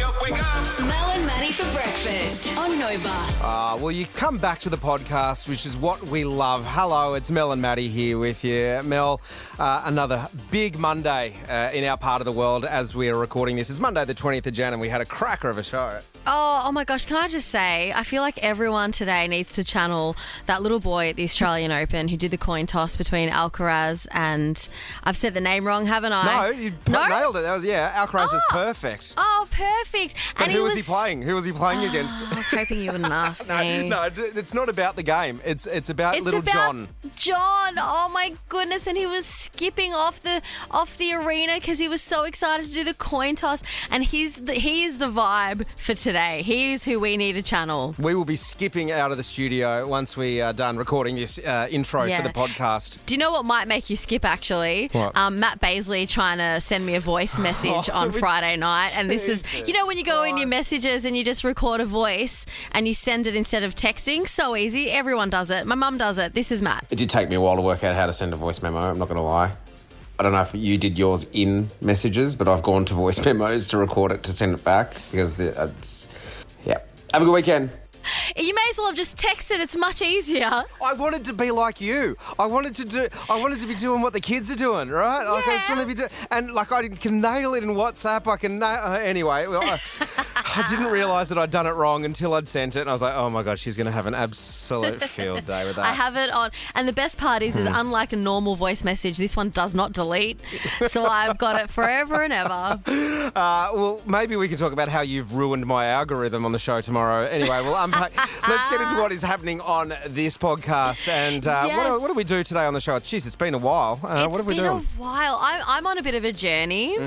up, wake up. Mel and Matty for breakfast on Nova. Well, you come back to the podcast, which is what we love. Hello, it's Mel and Matty here with you. Mel, another big Monday in our part of the world as we are recording this. It's Monday the 20th of Jan and we had a cracker of a show. Oh my gosh, can I just say, I feel like everyone today needs to channel that little boy at the Australian Open who did the coin toss between Alcaraz and, I've said the name wrong, haven't I? No, you nailed it. That was, Alcaraz is perfect. Oh, perfect. But who was he playing? Who was he playing against? I was hoping you wouldn't ask me. No, it's not about the game. It's about little John. John, oh my goodness, and he was skipping off the arena because he was so excited to do the coin toss, and he is the vibe for today. He is who we need to channel. We will be skipping out of the studio once we are done recording this intro for the podcast. Do you know what might make you skip, actually? What? Matt Baisley trying to send me a voice message on Friday night, and this is, you know, when you go in your messages and you just record a voice and you send it instead of texting, so easy. Everyone does it. My mum does it. This is Matt. It did take me a while to work out how to send a voice memo, I'm not going to lie. I don't know if you did yours in messages, but I've gone to voice memos to record it to send it back because it's... Yeah. Have a good weekend. You may as well have just texted. It's much easier. I wanted to be like you. I wanted to be doing what the kids are doing, right? Like I just wanted to be and like I can nail it in WhatsApp. I can anyway. I didn't realise that I'd done it wrong until I'd sent it, and I was like, oh my god, she's going to have an absolute field day with that. I have it on, and the best part is unlike a normal voice message, this one does not delete, so I've got it forever and ever. Well, maybe we can talk about how you've ruined my algorithm on the show tomorrow. Anyway, we'll unpack. Let's get into what is happening on this podcast, and what do we do today on the show? Jeez, it's been a while. What have we done? It's been a while. I'm on a bit of a journey.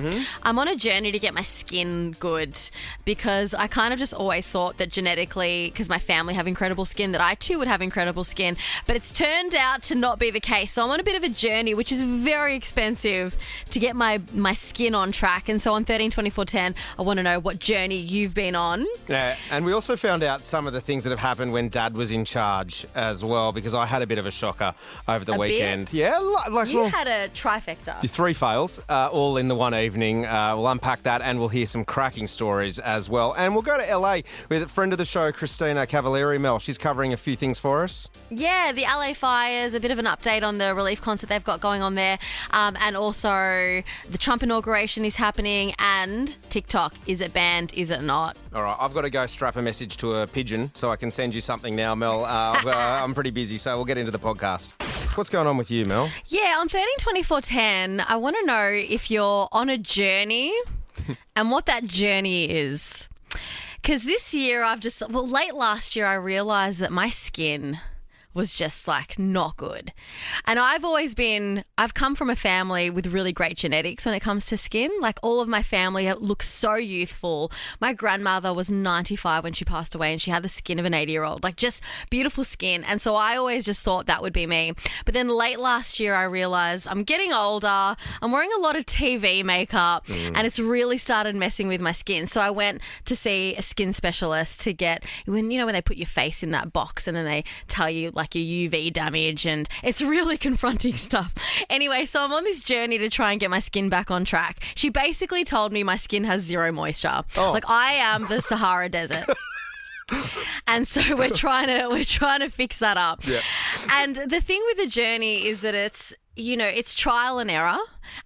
I'm on a journey to get my skin good because I kind of just always thought that genetically, because my family have incredible skin, that I too would have incredible skin. But it's turned out to not be the case. So I'm on a bit of a journey, which is very expensive, to get my skin on track. And so on 132410, I want to know what journey you've been on. Yeah, and we also found out some of the things that have happened when Dad was in charge as well, because I had a bit of a shocker over the weekend. Bit? Yeah, you had a trifecta. 3 fails, all in the one evening. We'll unpack that and we'll hear some cracking stories as well. And we'll go to LA with a friend of the show, Christina Cavalieri. Mel, she's covering a few things for us. Yeah, the LA fires, a bit of an update on the relief concert they've got going on there. And also the Trump inauguration is happening, and TikTok. Is it banned? Is it not? All right, I've got to go strap a message to a pigeon so I can send you something now, Mel. I'm pretty busy, so we'll get into the podcast. What's going on with you, Mel? Yeah, on 132410, I want to know if you're on a journey and what that journey is. Because this year late last year, I realised that my skin was just like not good. And I've come from a family with really great genetics when it comes to skin. Like all of my family looks so youthful. My grandmother was 95 when she passed away and she had the skin of an 80-year-old, like just beautiful skin. And so I always just thought that would be me. But then late last year, I realized I'm getting older. I'm wearing a lot of TV makeup and it's really started messing with my skin. So I went to see a skin specialist to get, when they put your face in that box and then they tell you like your UV damage, and it's really confronting stuff. Anyway, so I'm on this journey to try and get my skin back on track. She basically told me my skin has zero moisture. Oh. Like I am the Sahara Desert. And so we're trying to fix that up. Yeah. And the thing with the journey is that it's trial and error,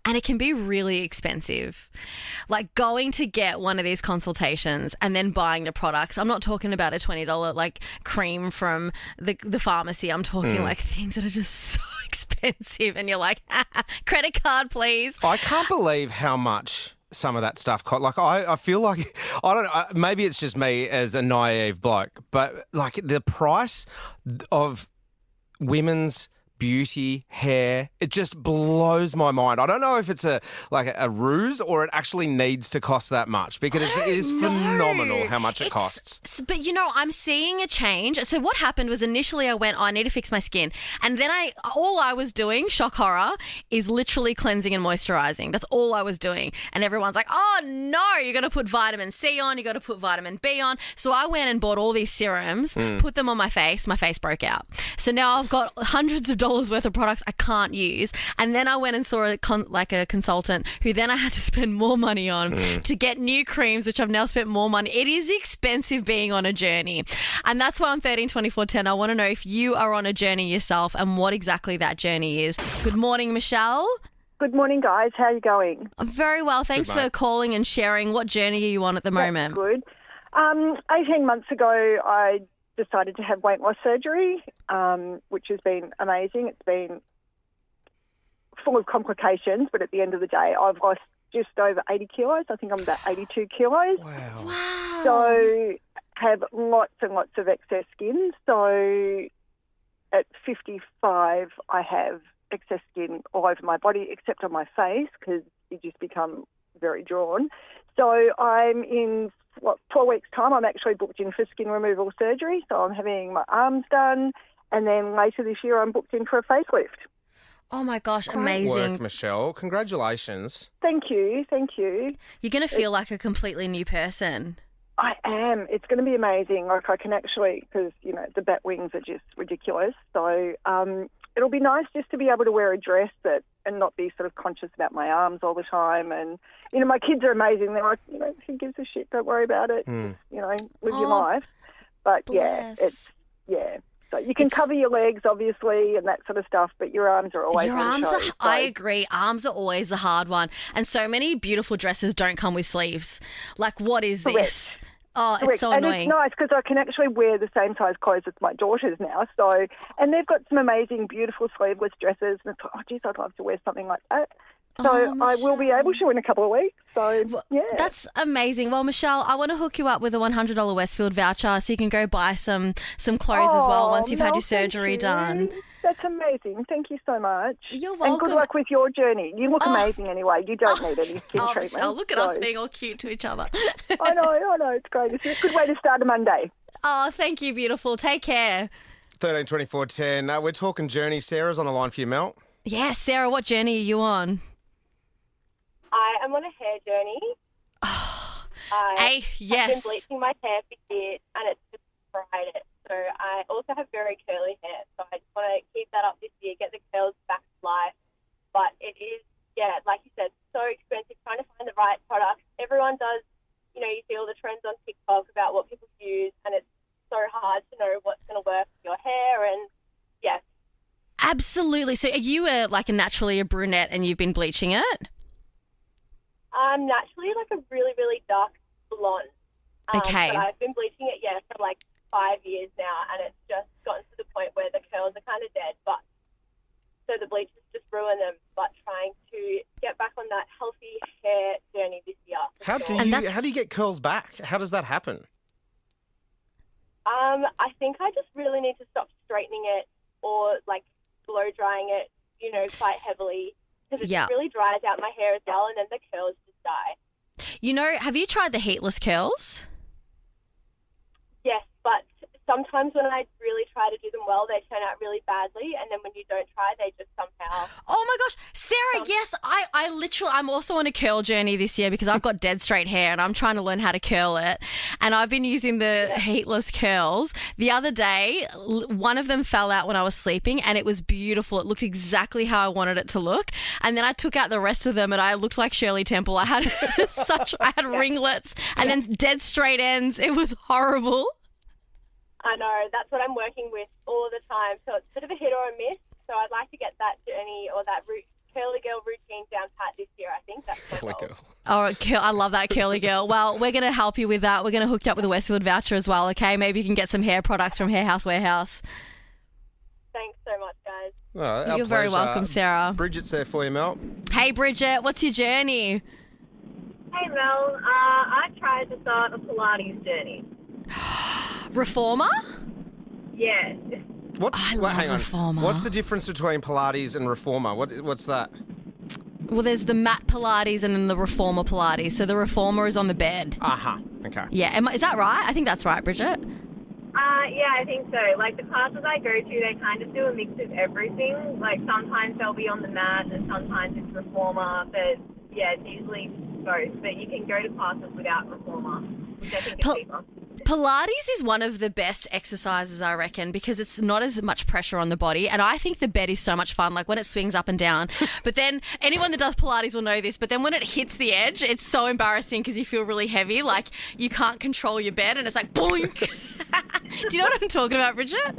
and it can be really expensive. Like going to get one of these consultations and then buying the products. I'm not talking about a $20 like cream from the pharmacy. I'm talking like things that are just so expensive, and you're like, credit card, please. I can't believe how much some of that stuff cost. Like I feel like, I don't know, maybe it's just me as a naive bloke, but like the price of women's beauty, hair, it just blows my mind. I don't know if it's a ruse or it actually needs to cost that much, because it is phenomenal how much it costs. But I'm seeing a change. So what happened was initially I went, I need to fix my skin. And then all I was doing, shock horror, is literally cleansing and moisturizing. That's all I was doing. And everyone's like, oh no, you're going to put vitamin C on, you got to put vitamin B on. So I went and bought all these serums, put them on my face broke out. So now I've got hundreds of $100 worth of products I can't use. And then I went and saw a consultant who then I had to spend more money on to get new creams, which I've now spent more money. It is expensive being on a journey. And that's why I'm 132410. I want to know if you are on a journey yourself and what exactly that journey is. Good morning, Michelle. Good morning, guys. How are you going? Very well. Thanks for calling and sharing. What journey are you on at the moment? Good. 18 months ago, I decided to have weight loss surgery, which has been amazing. It's been full of complications, but at the end of the day, I've lost just over 80 kilos. I think I'm about 82 kilos. Wow. So have lots and lots of excess skin. So at 55, I have excess skin all over my body except on my face because you just become very drawn. So I'm in 4 weeks' time. I'm actually booked in for skin removal surgery. So I'm having my arms done, and then later this year I'm booked in for a facelift. Oh my gosh, Great amazing. work, Michelle. Congratulations. Thank you. You're going to feel like a completely new person. I am. It's going to be amazing. Like I can actually, because, the bat wings are just ridiculous. So it'll be nice just to be able to wear a dress and not be sort of conscious about my arms all the time. And, my kids are amazing. They're like, who gives a shit? Don't worry about it. Just, live your life. But, bless. So you can cover your legs, obviously, and that sort of stuff, but your arms are always I agree. Arms are always the hard one. And so many beautiful dresses don't come with sleeves. Like, what is this? Oh, Correct. It's so and annoying. It's nice because I can actually wear the same size clothes as my daughters now. So, and they've got some amazing, beautiful sleeveless dresses. And it's like, oh, geez, I'd love to wear something like that. So I will be able to in a couple of weeks. So, yeah. That's amazing. Well, Michelle, I want to hook you up with a $100 Westfield voucher so you can go buy some clothes as well once you've had your surgery done. That's amazing. Thank you so much. You're welcome. And good luck with your journey. You look amazing anyway. You don't need any skin treatment. Michelle, look at us being all cute to each other. I know. It's great. It's a good way to start a Monday. Oh, thank you, beautiful. Take care. 132410. We're talking journey. Sarah's on the line for you, Mel. Yeah, Sarah, what journey are you on? I am on a hair journey. Yes. I've been bleaching my hair for years and it's just fried it. So I also have very curly hair. So I just want to keep that up this year, get the curls back to life. But it is, like you said, so expensive trying to find the right products. Everyone does, you see all the trends on TikTok about what people use and it's so hard to know what's going to work with your hair and, Absolutely. So are you naturally a brunette and you've been bleaching it? I'm naturally like a really, really dark blonde. Okay. But I've been bleaching it, for like 5 years now, and it's just gotten to the point where the curls are kind of dead. But so the bleach has just ruined them. But trying to get back on that healthy hair journey this year. How do you get curls back? How does that happen? I think I just really need to stop straightening it or like blow drying it, quite heavily. Because it really dries out my hair as well, and then the curls just die. Have you tried the heatless curls? Yes, but sometimes when I really try to do them well, they turn out really badly, and then when you don't try, they just somehow... Oh my gosh, Sarah, yes, I'm also on a curl journey this year because I've got dead straight hair and I'm trying to learn how to curl it, and I've been using the heatless curls. The other day, one of them fell out when I was sleeping and it was beautiful. It looked exactly how I wanted it to look, and then I took out the rest of them and I looked like Shirley Temple. I had I had ringlets and then dead straight ends. It was horrible. I know, that's what I'm working with all the time. So it's a bit of a hit or a miss. So I'd like to get that journey or that curly girl routine down pat this year, I think. That's my goal. Girl. Oh, I love that curly girl. Well, we're going to help you with that. We're going to hook you up with a Westfield voucher as well, okay? Maybe you can get some hair products from Hair House Warehouse. Thanks so much, guys. Oh, You're very welcome, Sarah. Bridget's there for you, Mel. Hey, Bridget, what's your journey? Hey, Mel. I tried to start a Pilates journey. Reformer? Yeah. Hang on. Reformer. What's the difference between Pilates and Reformer? What's that? Well, there's the mat Pilates and then the Reformer Pilates. So the Reformer is on the bed. Aha. Okay. Yeah. Is that right? I think that's right, Bridget. Yeah, I think so. Like, the classes I go to, they kind of do a mix of everything. Like, sometimes they'll be on the mat and sometimes it's Reformer. But, yeah, it's usually both. But you can go to classes without Reformer, which I think is cheaper. Pilates is one of the best exercises, I reckon, because it's not as much pressure on the body. And I think the bed is so much fun, like when it swings up and down. But then anyone that does Pilates will know this. But then when it hits the edge, it's so embarrassing because you feel really heavy, like you can't control your bed and it's like boink. Do you know what I'm talking about, Bridget?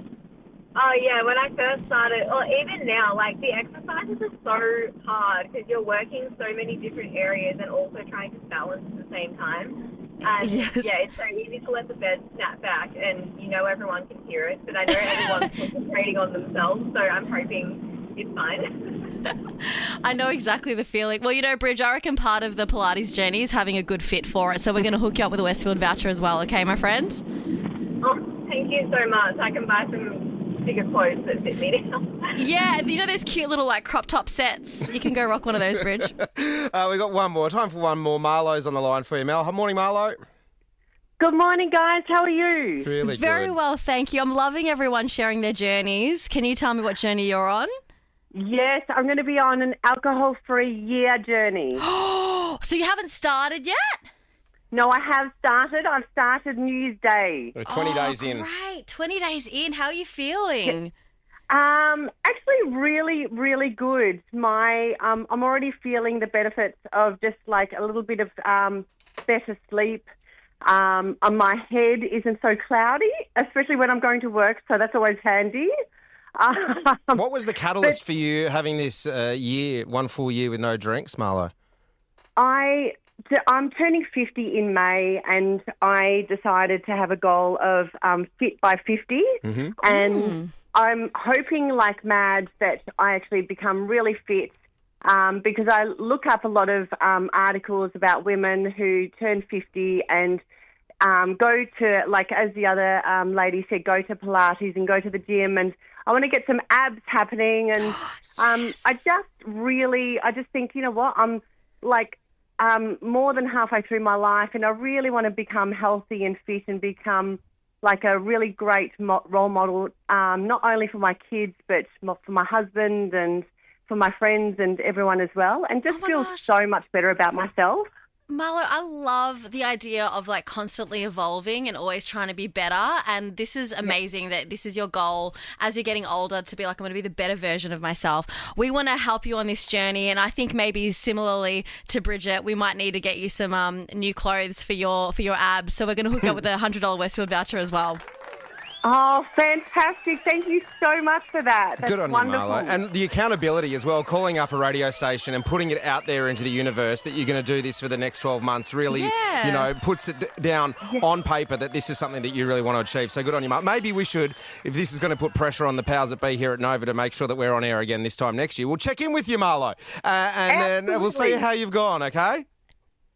Oh, yeah, when I first started, or even now, like, the exercises are so hard because you're working so many different areas and also trying to balance at the same time. And, Yes. yeah, it's so easy to let the bed snap back and, everyone can hear it, but I know everyone's concentrating on themselves, so I'm hoping it's fine. I know exactly the feeling. Well, Bridge, I reckon part of the Pilates journey is having a good fit for it, so we're going to hook you up with a Westfield voucher as well, okay, my friend? Oh, thank you so much. I can buy some bigger clothes that fit me now. Yeah, those cute little crop top sets. You can go rock one of those, Bridge. We got one more. Time for one more. Marlo's on the line for you, Mel. Morning, Marlo. Good morning, guys. How are you? Really Very good. well, thank you. I'm loving everyone sharing their journeys. Can you tell me what journey you're on? Yes, I'm going to be on an alcohol-free year journey. So you haven't started yet? No, I have started. I've started New Year's Day. We're 20 days in. Great. 20 days in. How are you feeling? Actually, really, really good. I'm already feeling the benefits of just like a little bit of better sleep. My head isn't so cloudy, especially when I'm going to work, so that's always handy. What was the catalyst for you having this one full year with no drinks, Marlo? I'm turning 50 in May, and I decided to have a goal of fit by 50. Mm-hmm. And I'm hoping, like mad, that I actually become really fit because I look up a lot of articles about women who turn 50 and go to, like as the other lady said, go to Pilates and go to the gym, and I want to get some abs happening. And I just think, you know what, I'm like more than halfway through my life, and I really want to become healthy and fit and become like a really great role model, not only for my kids, but for my husband and for my friends and everyone as well, and just feel so much better about myself. Marlo, I love the idea of constantly evolving and always trying to be better. And this is amazing that this is your goal as you're getting older to be like, I'm going to be the better version of myself. We want to help you on this journey. And I think maybe similarly to Bridget, we might need to get you some new clothes for your abs. So we're going to hook you up with a $100 Westfield voucher as well. Oh, fantastic. Thank you so much for that. That's Good on wonderful. you, Marlo. And the accountability as well, calling up a radio station and putting it out there into the universe that you're going to do this for the next 12 months really, puts it down on paper that this is something that you really want to achieve. So good on you, Marlo. Maybe we should, if this is going to put pressure on the powers that be here at Nova to make sure that we're on air again this time next year, we'll check in with you, Marlo, and then we'll see how you've gone, okay?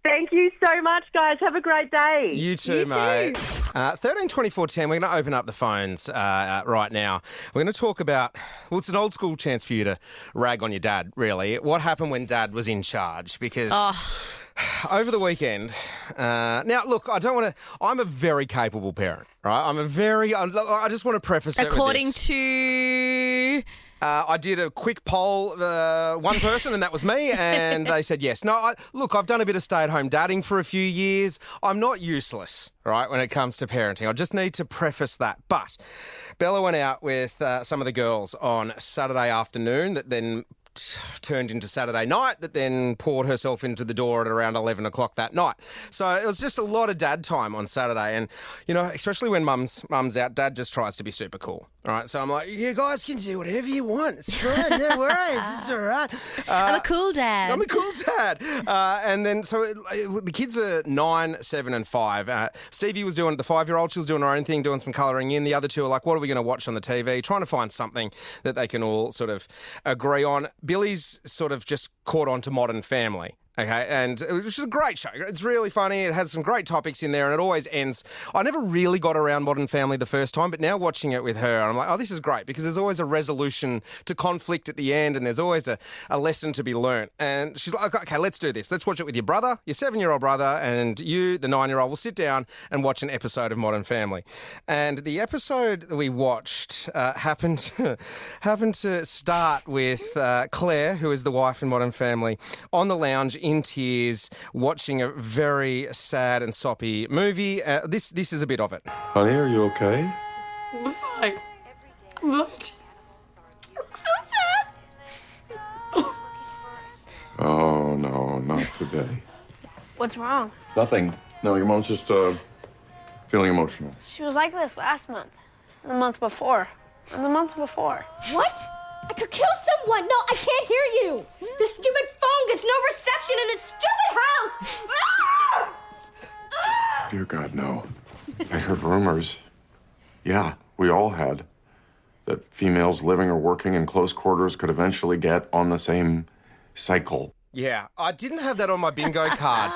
Thank you so much, guys. Have a great day. You too, mate. 13 24 10, we're going to open up the phones right now. We're going to talk about, well, it's an old school chance for you to rag on your dad, really. What happened when Dad was in charge? Because over the weekend, now, look, I'm a very capable parent, right? I just want to preface it According with this. to... I did a quick poll, one person, and that was me, and they said yes. No, I've done a bit of stay-at-home dadding for a few years. I'm not useless, right, when it comes to parenting. I just need to preface that. But Bella went out with some of the girls on Saturday afternoon that then turned into Saturday night, that then poured herself into the door at around 11 o'clock that night. So it was just a lot of dad time on Saturday. And, especially when mum's out, Dad just tries to be super cool. All right, so I'm like, you guys can do whatever you want. It's fine, no worries, it's all right. I'm a cool dad. I'm a cool dad. And then, so the kids are 9, 7 and 5. Stevie was doing, the 5-year-old, she was doing her own thing, doing some colouring in. The other two are like, what are we going to watch on the TV? Trying to find something that they can all sort of agree on. Billy's sort of just caught on to Modern Family. Okay, and it was just a great show. It's really funny. It has some great topics in there, and it always ends. I never really got around Modern Family the first time, but now watching it with her, I'm like, oh, this is great, because there's always a resolution to conflict at the end, and there's always a lesson to be learnt. And she's like, okay, let's do this. Let's watch it with your brother, your 7-year-old brother, and you, the 9-year-old, will sit down and watch an episode of Modern Family. And the episode that we watched happened to start with Claire, who is the wife in Modern Family, on the lounge in tears, watching a very sad and soppy movie. This is a bit of it. Honey, are you okay? I'm fine. I just look so sad. Oh, no, not today. What's wrong? Nothing. No, your mom's just, feeling emotional. She was like this last month, and the month before, and the month before. What? I could kill someone. No, I can't hear you. This stupid phone gets no reception in this stupid house. Dear God, no. I heard rumors. Yeah, we all had. That females living or working in close quarters could eventually get on the same cycle. Yeah, I didn't have that on my bingo card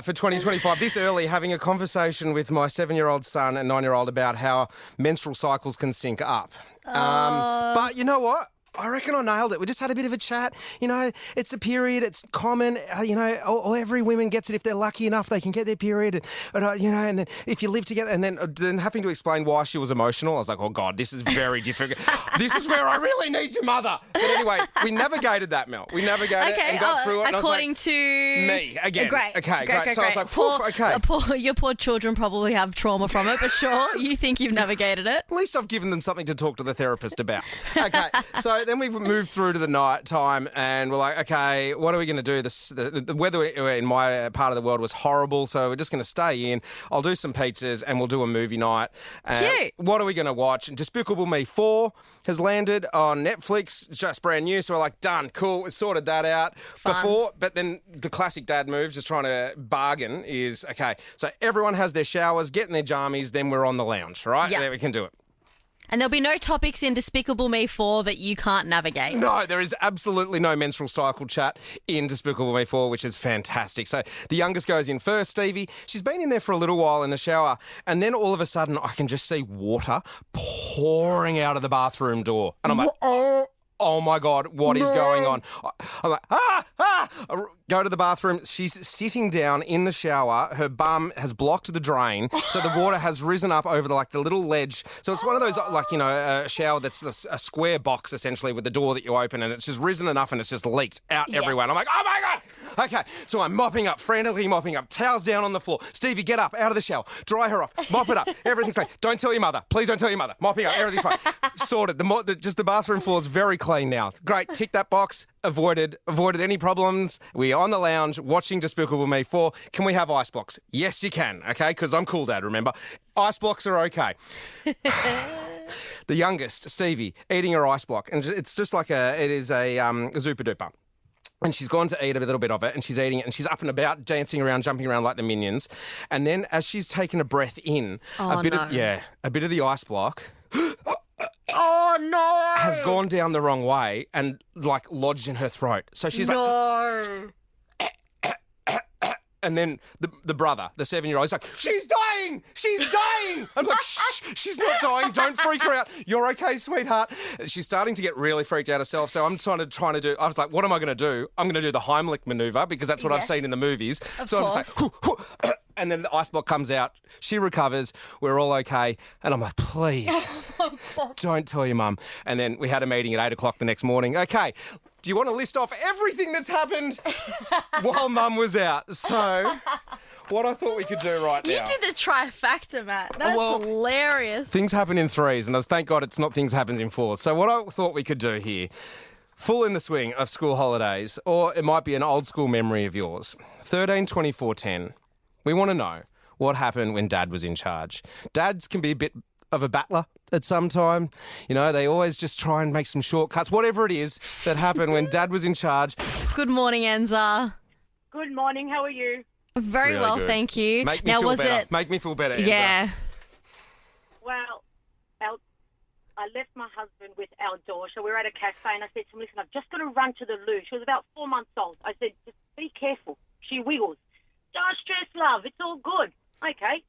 for 2025. This early, having a conversation with my 7-year-old son and 9-year-old about how menstrual cycles can sync up. But you know what? I reckon I nailed it. We just had a bit of a chat. You know, it's a period. It's common. Every woman gets it if they're lucky enough. They can get their period. And then if you live together, and then having to explain why she was emotional, I was like, oh God, this is very difficult. This is where I really need your mother. But anyway, we navigated that, Mel. We navigated it and got through it. And According to me again. Great. Okay, great. So I was like, okay. Your poor children probably have trauma from it, but sure, you think you've navigated it. At least I've given them something to talk to the therapist about. Okay, so then we moved through to the night time and we're like, okay, what are we going to do? The weather in my part of the world was horrible, so we're just going to stay in. I'll do some pizzas and we'll do a movie night. Cute. What are we going to watch? Despicable Me 4 has landed on Netflix, just brand new, so we're like, done, cool, we sorted that out. Fun. But then the classic dad move, just trying to bargain, is, okay, so everyone has their showers, get in their jammies, then we're on the lounge, right? Yep. There we can do it. And there'll be no topics in Despicable Me 4 that you can't navigate. No, there is absolutely no menstrual cycle chat in Despicable Me 4, which is fantastic. So the youngest goes in first, Stevie. She's been in there for a little while in the shower, and then all of a sudden I can just see water pouring out of the bathroom door. And I'm like, oh my God, what is going on? I'm like, I go to the bathroom. She's sitting down in the shower. Her bum has blocked the drain, so the water has risen up over the little ledge. So it's one of those, a shower that's a square box, essentially, with the door that you open, and it's just risen enough and it's just leaked out everywhere. And I'm like, oh my God. Okay, so I'm frantically mopping up, towels down on the floor. Stevie, get up, out of the shower, dry her off, mop it up. Everything's fine. Don't tell your mother. Please don't tell your mother. Mopping up, everything's fine. Sorted. The bathroom floor is very clean now. Great, tick that box. Avoided any problems. We're on the lounge watching Despicable Me 4. Can we have ice blocks? Yes, you can, okay? Because I'm cool, Dad, remember? Ice blocks are okay. The youngest, Stevie, eating her ice block. And it's just like it is a Zupa Duper. And she's gone to eat a little bit of it, and she's eating it, and she's up and about, dancing around, jumping around like the Minions. And then as she's taken a breath in, a bit of the ice block... Oh, no! Has gone down the wrong way and, lodged in her throat. So she's no. And then the brother, the 7-year-old, is like, she's dying! She's dying! I'm like, shh, she's not dying. Don't freak her out. You're okay, sweetheart. She's starting to get really freaked out herself. So I'm trying to do, I was like, what am I going to do? I'm going to do the Heimlich maneuver because that's what I've seen in the movies. Of so course. I'm just like, and then the ice block comes out. She recovers. We're all okay. And I'm like, please, don't tell your mum. And then we had a meeting at 8 o'clock the next morning. Okay, do you want to list off everything that's happened while Mum was out? So, what I thought we could do right now. You did the trifecta, Matt. That's hilarious. Things happen in threes, and thank God it's not things happens in fours. So what I thought we could do here, full in the swing of school holidays, or it might be an old school memory of yours. 13, 24, 10. We want to know what happened when Dad was in charge. Dads can be a bit of a battler at some time. You know, they always just try and make some shortcuts, whatever it is that happened when Dad was in charge. Good morning, Enza. Good morning. How are you? Very Really well, good. thank you. Make me feel better. Make me feel better, Enza. Yeah. Well, I left my husband with our daughter. We were at a cafe, and I said to him, listen, I've just got to run to the loo. She was about 4 months old. I said, just be careful. She wiggles. Don't stress, love. It's all good. Okay.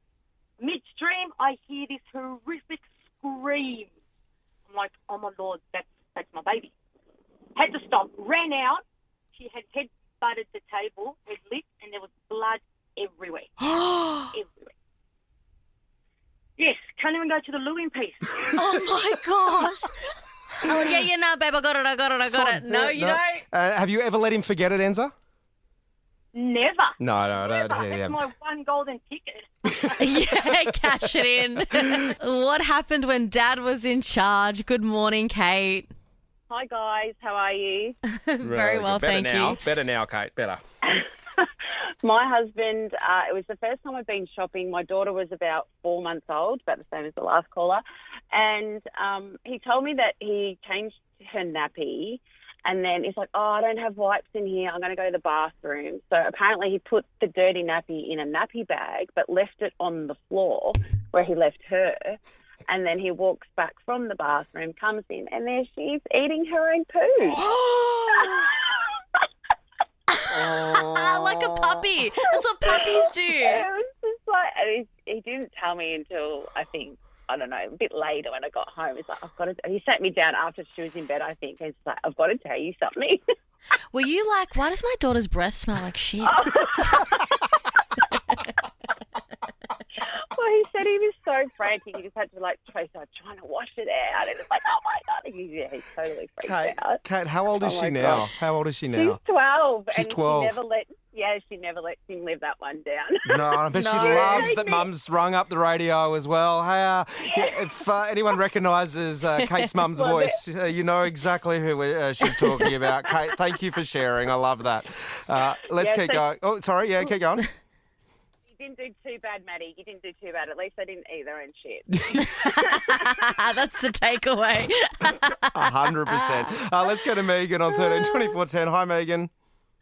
Midstream, I hear this horrific scream. I'm like, oh, my Lord, that's my baby. Had to stop. Ran out. She had head butted the table, head lit, and there was blood everywhere. Everywhere. Yes, can't even go to the loo in peace. Oh, my gosh. Oh, yeah, now, babe, I got it. No, you don't. Have you ever let him forget it, Enza? Never. No, I don't Never. hear It's you. my one golden ticket. Yeah, cash it in. What happened when Dad was in charge? Good morning, Kate. Hi, guys. How are you? Very well, Better thank now. you. Better now, Kate. Better. My husband, it was the first time I've been shopping. My daughter was about 4 months old, about the same as the last caller. And he told me that he changed her nappy. And then he's like, I don't have wipes in here. I'm going to go to the bathroom. So apparently he put the dirty nappy in a nappy bag, but left it on the floor where he left her. And then he walks back from the bathroom, comes in, and there she is eating her own poo. Like a puppy. That's what puppies do. It was just like, and he didn't tell me until, I don't know, a bit later when I got home. He's like, he sat me down after she was in bed, I think, and he's like, I've got to tell you something. Were you like, why does my daughter's breath smell like shit? Well, he said he was so frantic. He just had to, trying to wash it out. And it's like, oh, my God. He's totally freaked out. Kate, how old is she now? God. How old is she now? She's 12. She's 12. She never lets him live that one down. No, I bet she loves that Mum's rung up the radio as well. Hey, if anyone recognises Kate's mum's voice, you know exactly who she's talking about. Kate, thank you for sharing. I love that. Let's keep going. Oh, sorry. Yeah, keep going. You didn't do too bad, Matty. You didn't do too bad. At least I didn't eat their own shit. That's the takeaway. 100%. Let's go to Megan on 132410. Hi, Megan.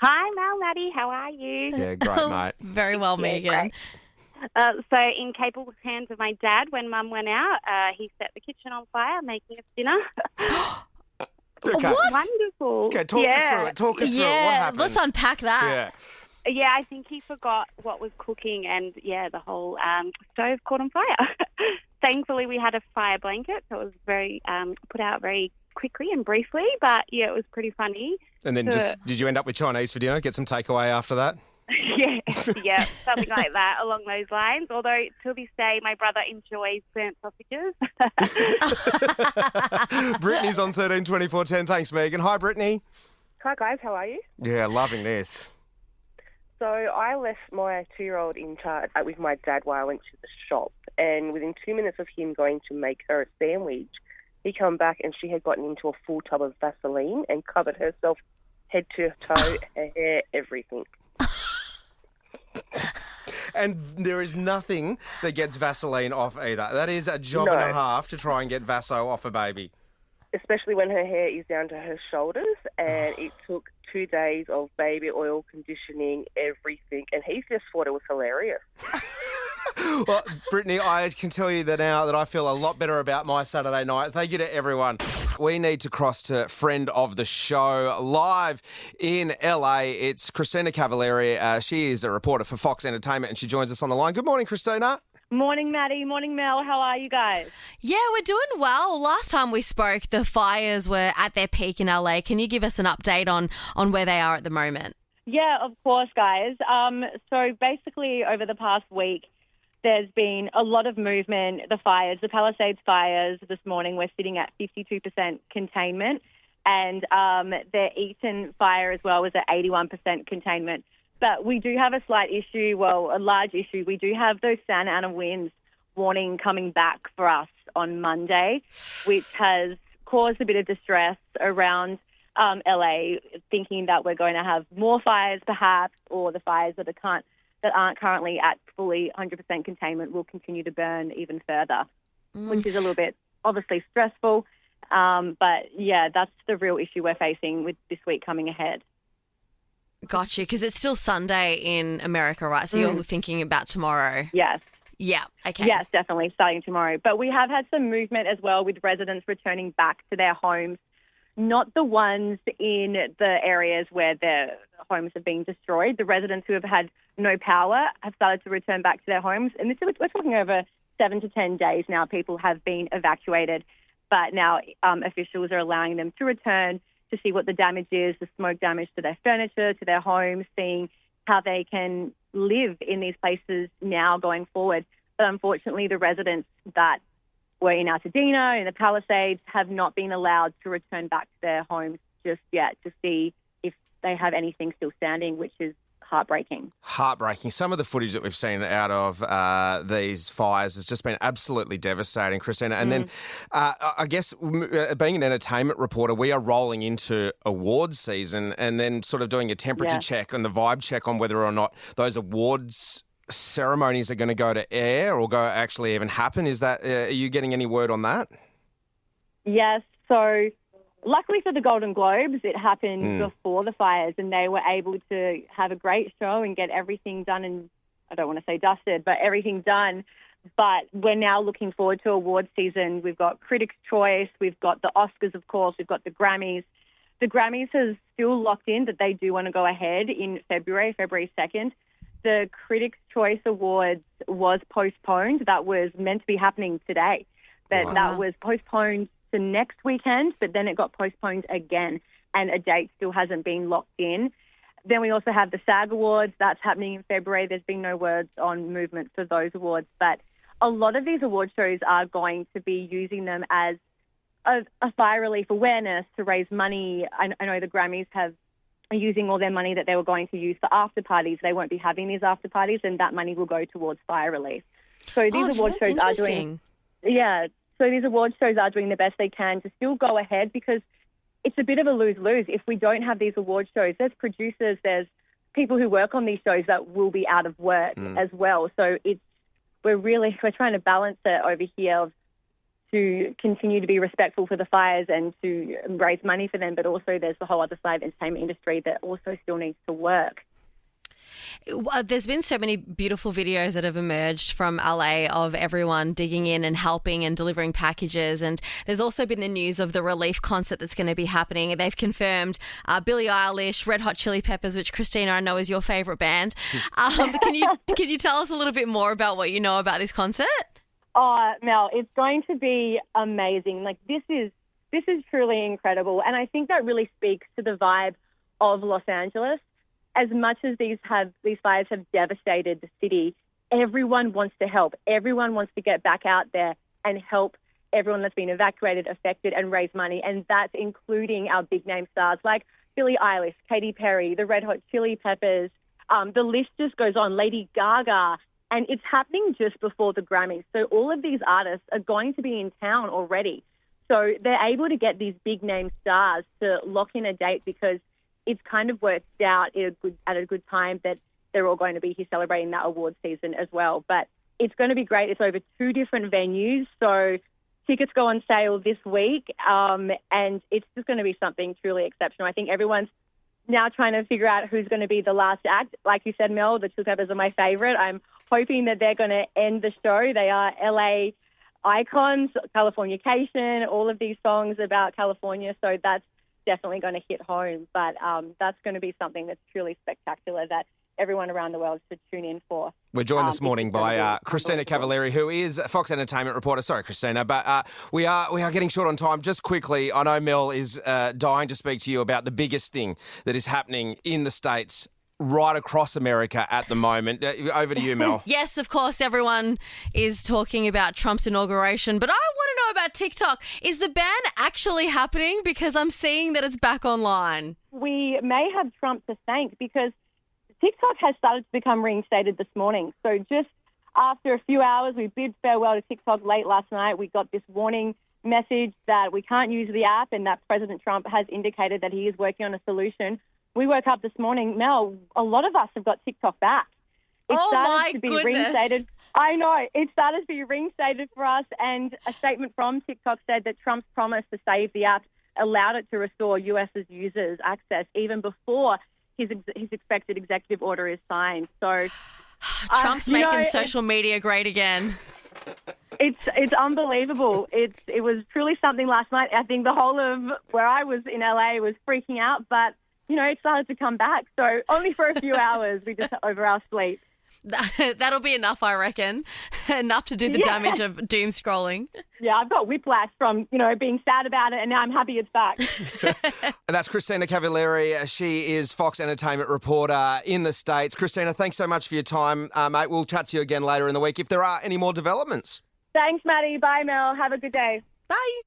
Hi, Mel, Matty. How are you? Yeah, great, mate. Very well, Megan. So in capable hands of my dad, when Mum went out, he set the kitchen on fire, making us dinner. Okay. What? Wonderful. Okay, talk us through it. Talk us through it. What happened? Let's unpack that. Yeah. Yeah, I think he forgot what was cooking and, the whole stove caught on fire. Thankfully, we had a fire blanket, so it was very put out very quickly and briefly, but, it was pretty funny. And then did you end up with Chinese for dinner? Get some takeaway after that? yeah, something like that along those lines. Although, to this day, my brother enjoys burnt sausages. Brittany's on 132410. Thanks, Megan. Hi, Brittany. Hi, guys. How are you? Yeah, loving this. So I left my 2-year-old in charge with my dad while I went to the shop, and within 2 minutes of him going to make her a sandwich, he come back and she had gotten into a full tub of Vaseline and covered herself head to toe, her hair, everything. And there is nothing that gets Vaseline off either. That is a job and a half to try and get Vaso off a baby. Especially when her hair is down to her shoulders, and it took 2 days of baby oil, conditioning, everything, and he just thought it was hilarious. Well, Brittany, I can tell you that now that I feel a lot better about my Saturday night. Thank you to everyone. We need to cross to friend of the show live in LA. It's Christina Cavallari. She is a reporter for Fox Entertainment, and she joins us on the line. Good morning, Christina. Morning, Matty. Morning, Mel. How are you guys? Yeah, we're doing well. Last time we spoke, the fires were at their peak in LA. Can you give us an update on where they are at the moment? Yeah, of course, guys. So basically, over the past week, there's been a lot of movement. The Palisades fires this morning, we're sitting at 52% containment. And the Eaton fire as well was at 81% containment. But we do have a slight issue, a large issue. We do have those Santa Ana winds warning coming back for us on Monday, which has caused a bit of distress around LA, thinking that we're going to have more fires perhaps, or the fires that aren't currently at fully 100% containment will continue to burn even further, which is a little bit obviously stressful. But yeah, that's the real issue we're facing with this week coming ahead. Gotcha, because it's still Sunday in America, right? So you're thinking about tomorrow. Yes. Yeah, okay. Yes, definitely, starting tomorrow. But we have had some movement as well with residents returning back to their homes, not the ones in the areas where their homes have been destroyed. The residents who have had no power have started to return back to their homes. And we're talking over 7 to 10 days now. People have been evacuated, but now officials are allowing them to return to see what the damage is, the smoke damage to their furniture, to their homes, seeing how they can live in these places now going forward. But unfortunately, the residents that were in Altadena, in the Palisades, have not been allowed to return back to their homes just yet to see if they have anything still standing, which is heartbreaking. Heartbreaking. Some of the footage that we've seen out of these fires has just been absolutely devastating, Christina. And then I guess being an entertainment reporter, we are rolling into awards season and then sort of doing a temperature check and the vibe check on whether or not those awards ceremonies are going to go to air or actually even happen. Is that, are you getting any word on that? Yes. So luckily for the Golden Globes, it happened before the fires and they were able to have a great show and get everything done and I don't want to say dusted, but everything done. But we're now looking forward to award season. We've got Critics' Choice. We've got the Oscars, of course. We've got the Grammys. The Grammys is still locked in that they do want to go ahead in February 2nd. The Critics' Choice Awards was postponed. That was meant to be happening today. But that was postponed to next weekend, but then it got postponed again, and a date still hasn't been locked in. Then we also have the SAG Awards. That's happening in February. There's been no words on movement for those awards, but a lot of these award shows are going to be using them as a fire relief awareness to raise money. I know the Grammys are using all their money that they were going to use for after parties. They won't be having these after parties, and that money will go towards fire relief. So these award shows are doing... Yeah, so these award shows are doing the best they can to still go ahead because it's a bit of a lose-lose. If we don't have these award shows, there's producers, there's people who work on these shows that will be out of work as well. So we're trying to balance it over here to continue to be respectful for the fires and to raise money for them, but also there's the whole other side of the entertainment industry that also still needs to work. There's been so many beautiful videos that have emerged from LA of everyone digging in and helping and delivering packages. And there's also been the news of the relief concert that's going to be happening. They've confirmed Billie Eilish, Red Hot Chili Peppers, which Christina, I know is your favourite band. But can you tell us a little bit more about what you know about this concert? Oh, Mel, it's going to be amazing. Like this is truly incredible. And I think that really speaks to the vibe of Los Angeles. As much as these fires have devastated the city, everyone wants to help. Everyone wants to get back out there and help everyone that's been evacuated, affected, and raise money. And that's including our big-name stars like Billie Eilish, Katy Perry, the Red Hot Chili Peppers. The list just goes on, Lady Gaga. And it's happening just before the Grammys. So all of these artists are going to be in town already. So they're able to get these big-name stars to lock in a date because it's kind of worked out at a good time that they're all going to be here celebrating that award season as well. But it's going to be great. It's over 2 different venues. So tickets go on sale this week. And it's just going to be something truly exceptional. I think everyone's now trying to figure out who's going to be the last act. Like you said, Mel, the Chili Peppers are my favorite. I'm hoping that they're going to end the show. They are LA icons, Californication, all of these songs about California. So that's definitely going to hit home. But that's going to be something that's truly spectacular that everyone around the world should tune in for. We're joined this morning by Christina Cavalieri, who is a Fox Entertainment reporter. Sorry, Christina, but we are getting short on time. Just quickly, I know Mel is dying to speak to you about the biggest thing that is happening in the States right across America at the moment. Over to you, Mel. Yes, of course, everyone is talking about Trump's inauguration, but I want to know about TikTok. Is the ban actually happening? Because I'm seeing that it's back online. We may have Trump to thank because TikTok has started to become reinstated this morning. So just after a few hours, we bid farewell to TikTok late last night. We got this warning message that we can't use the app and that President Trump has indicated that he is working on a solution. We woke up this morning, Mel, a lot of us have got TikTok back. It started to be reinstated. I know. It started to be reinstated for us, and a statement from TikTok said that Trump's promise to save the app allowed it to restore U.S.'s users access even before his expected executive order is signed. So Trump's making social media great again. It's unbelievable. It was truly something last night. I think the whole of where I was in LA was freaking out, but it started to come back. So only for a few hours, we just over our sleep. That'll be enough, I reckon. Enough to do the damage of doom scrolling. Yeah, I've got whiplash from, being sad about it, and now I'm happy it's back. And that's Christina Cavalieri. She is Fox Entertainment reporter in the States. Christina, thanks so much for your time, mate. We'll chat to you again later in the week if there are any more developments. Thanks, Matty. Bye, Mel. Have a good day. Bye.